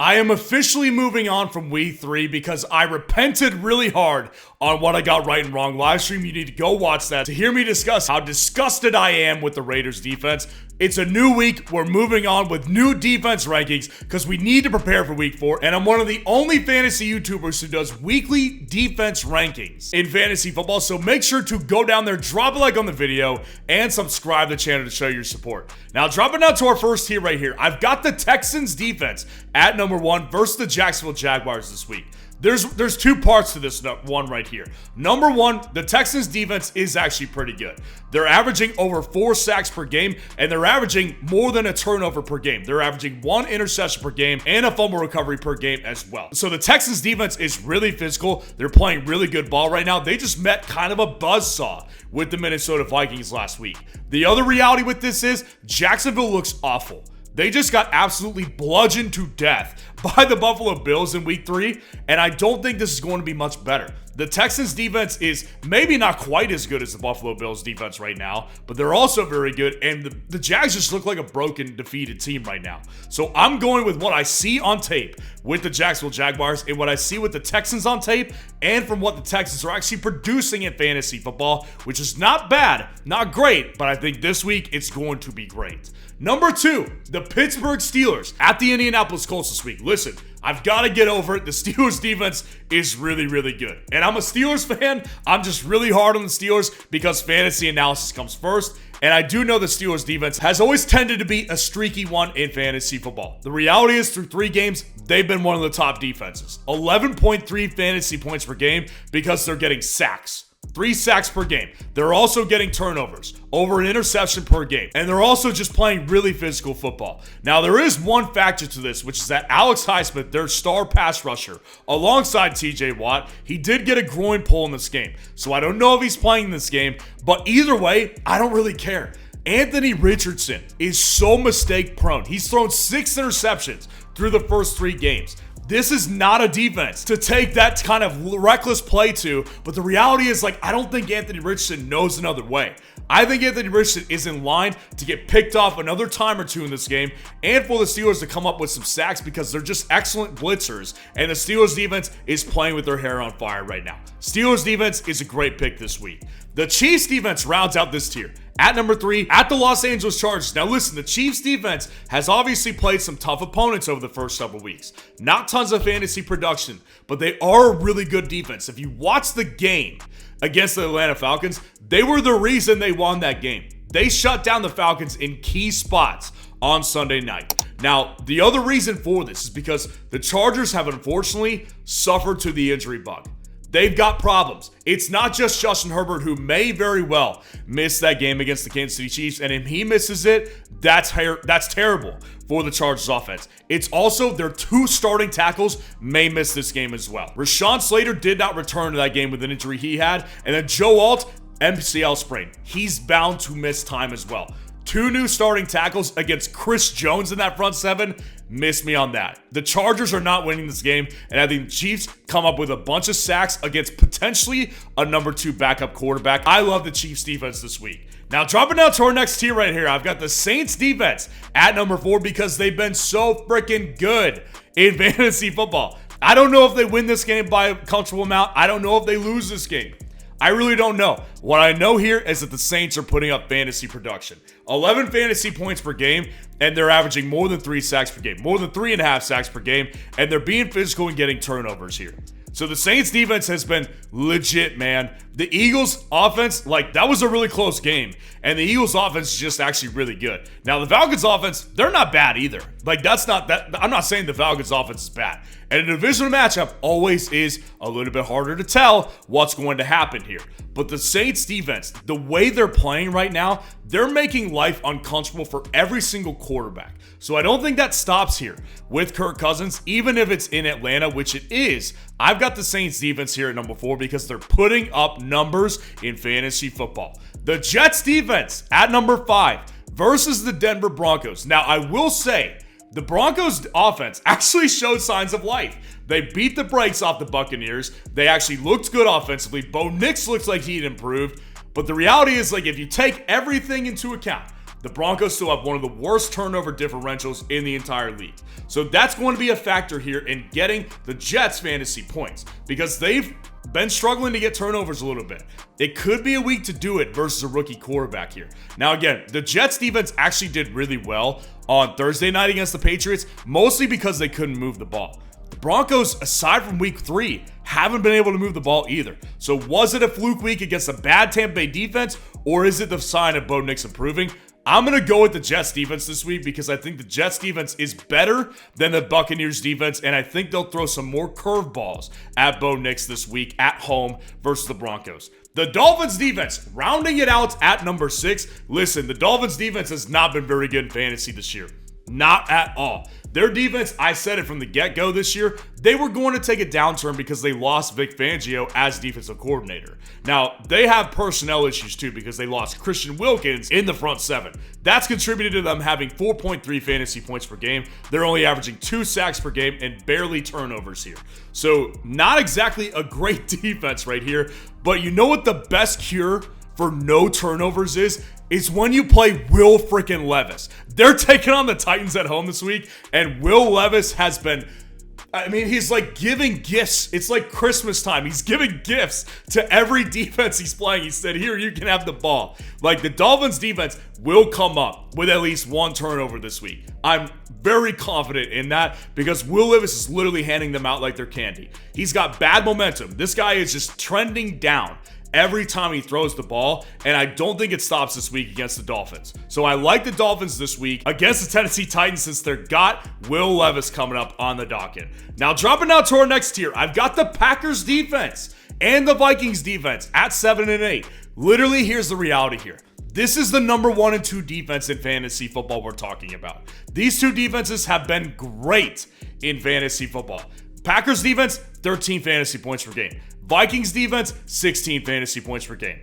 I am officially moving on from week 3 because I repented really hard on what I got right and wrong. Live stream, you need to go watch that to hear me discuss how disgusted I am with the Raiders defense. It's a new week. We're moving on with new defense rankings because we need to prepare for week 4. And I'm one of the only fantasy YouTubers who does weekly defense rankings in fantasy football. So make sure to go down there, drop a like on the video, and subscribe to the channel to show your support. Now, dropping down to our first tier right here, I've got the Texans defense at number 1 versus the Jacksonville Jaguars this week. There's two parts to this one right here. Number 1, the Texans defense is actually pretty good. They're averaging over 4 sacks per game, and they're averaging more than a turnover per game. They're averaging 1 interception per game and a fumble recovery per game as well. So the Texans defense is really physical. They're playing really good ball right now. They just met kind of a buzzsaw with the Minnesota Vikings last week. The other reality with this is Jacksonville looks awful. They just got absolutely bludgeoned to death by the Buffalo Bills in week 3, and I don't think this is going to be much better. The Texans defense is maybe not quite as good as the Buffalo Bills defense right now, but they're also very good, and the Jags just look like a broken, defeated team right now. So I'm going with what I see on tape with the Jacksonville Jaguars and what I see with the Texans on tape and from what the Texans are actually producing in fantasy football, which is not bad, not great, but I think this week it's going to be great. Number 2, the Pittsburgh Steelers at the Indianapolis Colts this week. Listen, I've got to get over it. The Steelers defense is really, really good. And I'm a Steelers fan. I'm just really hard on the Steelers because fantasy analysis comes first. And I do know the Steelers defense has always tended to be a streaky one in fantasy football. The reality is through 3 games, they've been one of the top defenses. 11.3 fantasy points per game because they're getting sacks. 3 sacks per game. They're also getting turnovers, over an interception per game. And they're also just playing really physical football. Now, there is one factor to this, which is that Alex Highsmith, their star pass rusher, alongside TJ Watt, he did get a groin pull in this game. So I don't know if he's playing this game, but either way, I don't really care. Anthony Richardson is so mistake prone. He's thrown 6 interceptions through the first 3 games. This is not a defense to take that kind of reckless play to, but the reality is, I don't think Anthony Richardson knows another way. I think Anthony Richardson is in line to get picked off another time or 2 in this game, and for the Steelers to come up with some sacks because they're just excellent blitzers, and the Steelers defense is playing with their hair on fire right now. Steelers defense is a great pick this week. The Chiefs defense rounds out this tier. At number 3, at the Los Angeles Chargers. Now listen, the Chiefs defense has obviously played some tough opponents over the first several weeks. Not tons of fantasy production, but they are a really good defense. If you watch the game against the Atlanta Falcons, they were the reason they won that game. They shut down the Falcons in key spots on Sunday night. Now, the other reason for this is because the Chargers have unfortunately suffered to the injury bug. They've got problems. It's not just Justin Herbert, who may very well miss that game against the Kansas City Chiefs, and if he misses it, that's terrible for the Chargers offense. It's also their 2 starting tackles may miss this game as well. Rashawn Slater did not return to that game with an injury he had, and then Joe Alt, MCL sprain. He's bound to miss time as well. 2 new starting tackles against Chris Jones in that front 7. Miss me on that. The Chargers are not winning this game, and I think the Chiefs come up with a bunch of sacks against potentially a number 2 backup quarterback. I love the Chiefs defense this week. Now, dropping down to our next tier right here, I've got the Saints defense at number 4 because they've been so freaking good in fantasy football. I don't know if they win this game by a comfortable amount. I don't know if they lose this game. I really don't know. What I know here is that the Saints are putting up fantasy production. 11 fantasy points per game, and they're averaging more than 3 sacks per game, more than 3.5 sacks per game, and they're being physical and getting turnovers here. So the Saints defense has been legit, man. The Eagles offense, that was a really close game. And the Eagles offense is just actually really good. Now, the Falcons offense, they're not bad either. I'm not saying the Falcons offense is bad. And a divisional matchup always is a little bit harder to tell what's going to happen here. But the Saints defense, the way they're playing right now, they're making life uncomfortable for every single quarterback. So I don't think that stops here with Kirk Cousins, even if it's in Atlanta, which it is. I've got the Saints defense here at number 4 because they're putting up numbers in fantasy football. The Jets defense at number 5 versus the Denver Broncos. Now, I will say, the Broncos offense actually showed signs of life. They beat the brakes off the Buccaneers. They actually looked good offensively. Bo Nix looks like he'd improved. But the reality is, if you take everything into account, the Broncos still have one of the worst turnover differentials in the entire league. So that's going to be a factor here in getting the Jets fantasy points because they've been struggling to get turnovers a little bit. It could be a week to do it versus a rookie quarterback here. Now again, the Jets defense actually did really well on Thursday night against the Patriots, mostly because they couldn't move the ball. The Broncos, aside from week 3, haven't been able to move the ball either. So was it a fluke week against a bad Tampa Bay defense, or is it the sign of Bo Nix improving? I'm going to go with the Jets defense this week because I think the Jets defense is better than the Buccaneers defense, and I think they'll throw some more curveballs at Bo Nix this week at home versus the Broncos. The Dolphins defense, rounding it out at number 6. Listen, the Dolphins defense has not been very good in fantasy this year. Not at all. Their defense, I said it from the get-go this year, they were going to take a downturn because they lost Vic Fangio as defensive coordinator. Now, they have personnel issues too because they lost Christian Wilkins in the front 7. That's contributed to them having 4.3 fantasy points per game. They're only averaging 2 sacks per game and barely turnovers here. So, not exactly a great defense right here, but you know what the best cure for no turnovers is when you play Will freaking Levis. They're taking on the Titans at home this week, and Will Levis has been, he's like giving gifts. It's like Christmas time. He's giving gifts to every defense he's playing. He said, here, you can have the ball. Like, the Dolphins defense will come up with at least 1 turnover this week. I'm very confident in that because Will Levis is literally handing them out like they're candy. He's got bad momentum. This guy is just trending down every time he throws the ball, and I don't think it stops this week against the Dolphins. So I like the Dolphins this week against the Tennessee Titans since they've got Will Levis coming up on the docket. Now, dropping down to our next tier, I've got the Packers defense and the Vikings defense at 7 and 8. Literally, here's the reality here. This is the number 1 and 2 defense in fantasy football we're talking about. These two defenses have been great in fantasy football. Packers defense, 13 fantasy points per game. Vikings defense, 16 fantasy points per game.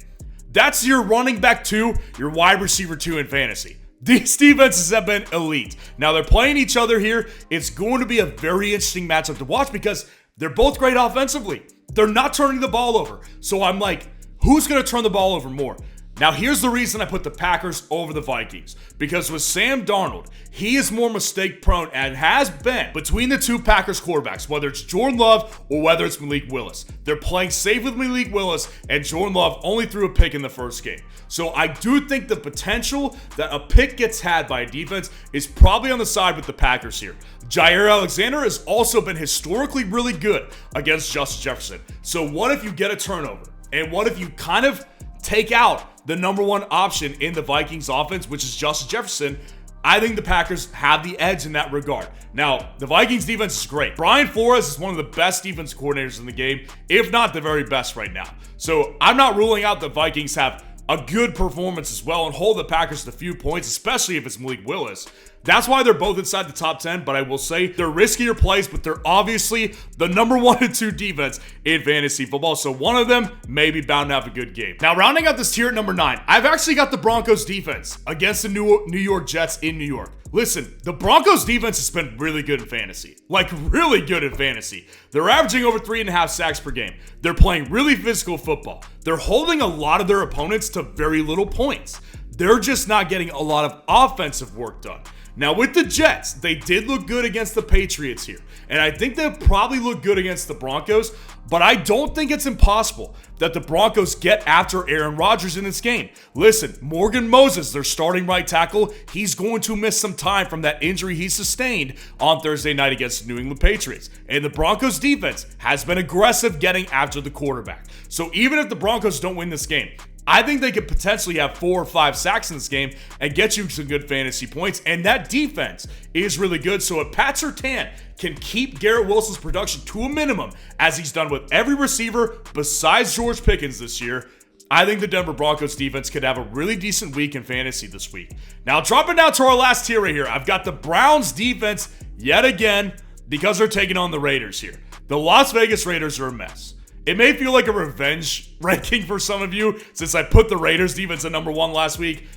That's your running back 2, your wide receiver 2 in fantasy. These defenses have been elite. Now they're playing each other here. It's going to be a very interesting matchup to watch because they're both great offensively. They're not turning the ball over. So I'm like, who's going to turn the ball over more? Now, here's the reason I put the Packers over the Vikings. Because with Sam Darnold, he is more mistake-prone and has been between the two Packers quarterbacks, whether it's Jordan Love or whether it's Malik Willis. They're playing safe with Malik Willis, and Jordan Love only threw a pick in the first game. So I do think the potential that a pick gets had by a defense is probably on the side with the Packers here. Jair Alexander has also been historically really good against Justin Jefferson. So what if you get a turnover? And what if you kind of take out the number 1 option in the Vikings offense, which is Justin Jefferson? I think the Packers have the edge in that regard. Now, the Vikings defense is great. Brian Flores is one of the best defense coordinators in the game, if not the very best right now. So I'm not ruling out the Vikings have a good performance as well and hold the Packers to a few points, especially if it's Malik Willis. That's why they're both inside the top 10, but I will say they're riskier plays, but they're obviously the number 1 and 2 defense in fantasy football, so one of them may be bound to have a good game. Now, rounding out this tier at number 9, I've actually got the Broncos defense against the New York Jets in New York. Listen, the Broncos defense has been really good in fantasy. Like, really good in fantasy. They're averaging over 3.5 sacks per game. They're playing really physical football. They're holding a lot of their opponents to very little points. They're just not getting a lot of offensive work done. Now, with the Jets, they did look good against the Patriots here. And I think they'll probably look good against the Broncos. But I don't think it's impossible that the Broncos get after Aaron Rodgers in this game. Listen, Morgan Moses, their starting right tackle, he's going to miss some time from that injury he sustained on Thursday night against the New England Patriots. And the Broncos defense has been aggressive getting after the quarterback. So even if the Broncos don't win this game, I think they could potentially have 4 or 5 sacks in this game and get you some good fantasy points. And that defense is really good. So if Pat Surtain can keep Garrett Wilson's production to a minimum, as he's done with every receiver besides George Pickens this year, I think the Denver Broncos defense could have a really decent week in fantasy this week. Now, dropping down to our last tier right here, I've got the Browns defense yet again because they're taking on the Raiders here. The Las Vegas Raiders are a mess. It may feel like a revenge ranking for some of you since I put the Raiders defense at number 1 last week.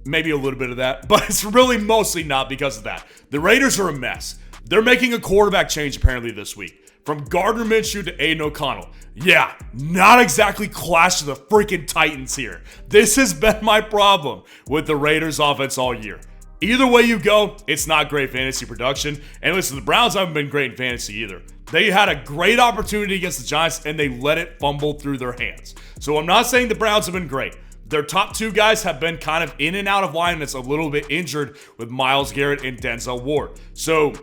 Maybe a little bit of that, but it's really mostly not because of that. The Raiders are a mess. They're making a quarterback change apparently this week. From Gardner Minshew to Aiden O'Connell. Yeah, not exactly Clash of the freaking Titans here. This has been my problem with the Raiders offense all year. Either way you go, it's not great fantasy production. And listen, the Browns haven't been great in fantasy either. They had a great opportunity against the Giants and they let it fumble through their hands. So I'm not saying the Browns have been great. Their top two guys have been kind of in and out of line. It's a little bit injured with Myles Garrett and Denzel Ward. So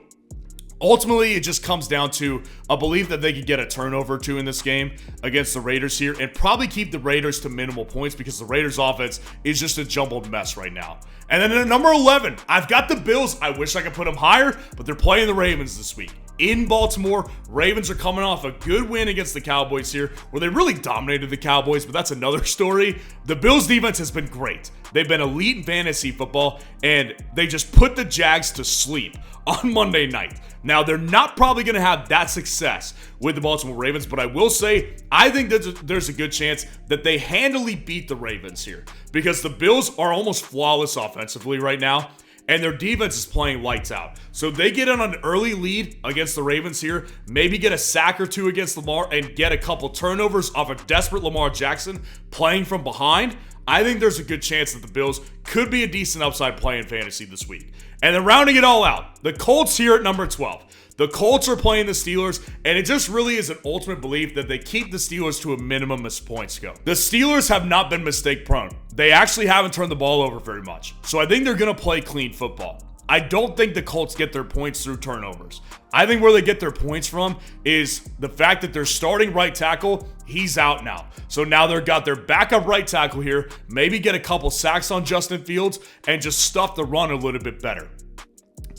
ultimately, it just comes down to a belief that they could get a turnover or two in this game against the Raiders here and probably keep the Raiders to minimal points because the Raiders offense is just a jumbled mess right now. And then at number 11, I've got the Bills. I wish I could put them higher, but they're playing the Ravens this week. In Baltimore, Ravens are coming off a good win against the Cowboys here, where they really dominated the Cowboys, but that's another story. The Bills' defense has been great. They've been elite in fantasy football, and they just put the Jags to sleep on Monday night. Now, they're not probably going to have that success with the Baltimore Ravens, but I will say, I think there's a good chance that they handily beat the Ravens here, because the Bills are almost flawless offensively right now, and their defense is playing lights out. So they get on an early lead against the Ravens here, maybe get a sack or two against Lamar, and get a couple turnovers off a desperate Lamar Jackson playing from behind. I think there's a good chance that the Bills could be a decent upside play in fantasy this week. And then rounding it all out, the Colts here at number 12. The Colts are playing the Steelers, and it just really is an ultimate belief that they keep the Steelers to a minimum as points go. The Steelers have not been mistake prone. They actually haven't turned the ball over very much. So I think they're going to play clean football. I don't think the Colts get their points through turnovers. I think where they get their points from is the fact that their starting right tackle, he's out now. So now they've got their backup right tackle here, maybe get a couple sacks on Justin Fields, and just stuff the run a little bit better.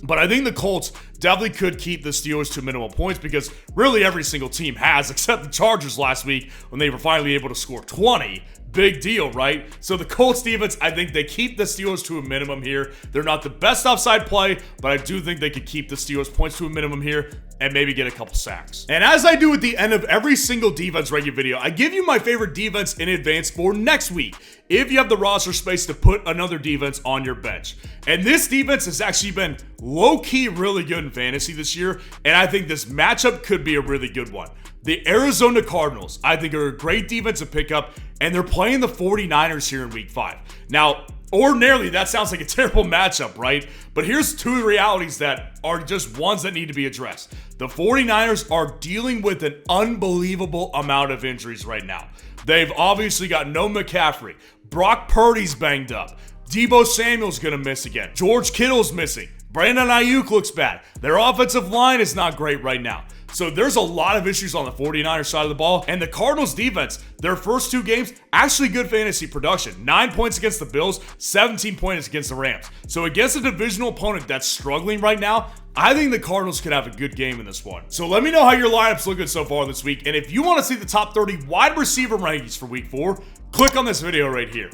But I think the Colts definitely could keep the Steelers to minimal points because really every single team has, except the Chargers last week when they were finally able to score 20. Big deal, right? So the Colts defense, I think they keep the Steelers to a minimum here. They're not the best offside play, but I do think they could keep the Steelers points to a minimum here and maybe get a couple sacks. And as I do at the end of every single defense ranking video, I give you my favorite defense in advance for next week if you have the roster space to put another defense on your bench. And this defense has actually been low-key really good in fantasy this year, and I think this matchup could be a really good one. The Arizona Cardinals, I think, are a great defensive pickup, and they're playing the 49ers here in Week 5. Now, ordinarily, that sounds like a terrible matchup, right? But here's two realities that are just ones that need to be addressed. The 49ers are dealing with an unbelievable amount of injuries right now. They've obviously got no McCaffrey. Brock Purdy's banged up. Deebo Samuel's going to miss again. George Kittle's missing. Brandon Ayuk looks bad. Their offensive line is not great right now. So there's a lot of issues on the 49ers side of the ball. And the Cardinals defense, their first two games, actually good fantasy production. 9 points against the Bills, 17 points against the Rams. So against a divisional opponent that's struggling right now, I think the Cardinals could have a good game in this one. So let me know how your lineup's looking so far this week. And if you want to see the top 30 wide receiver rankings for Week 4, click on this video right here.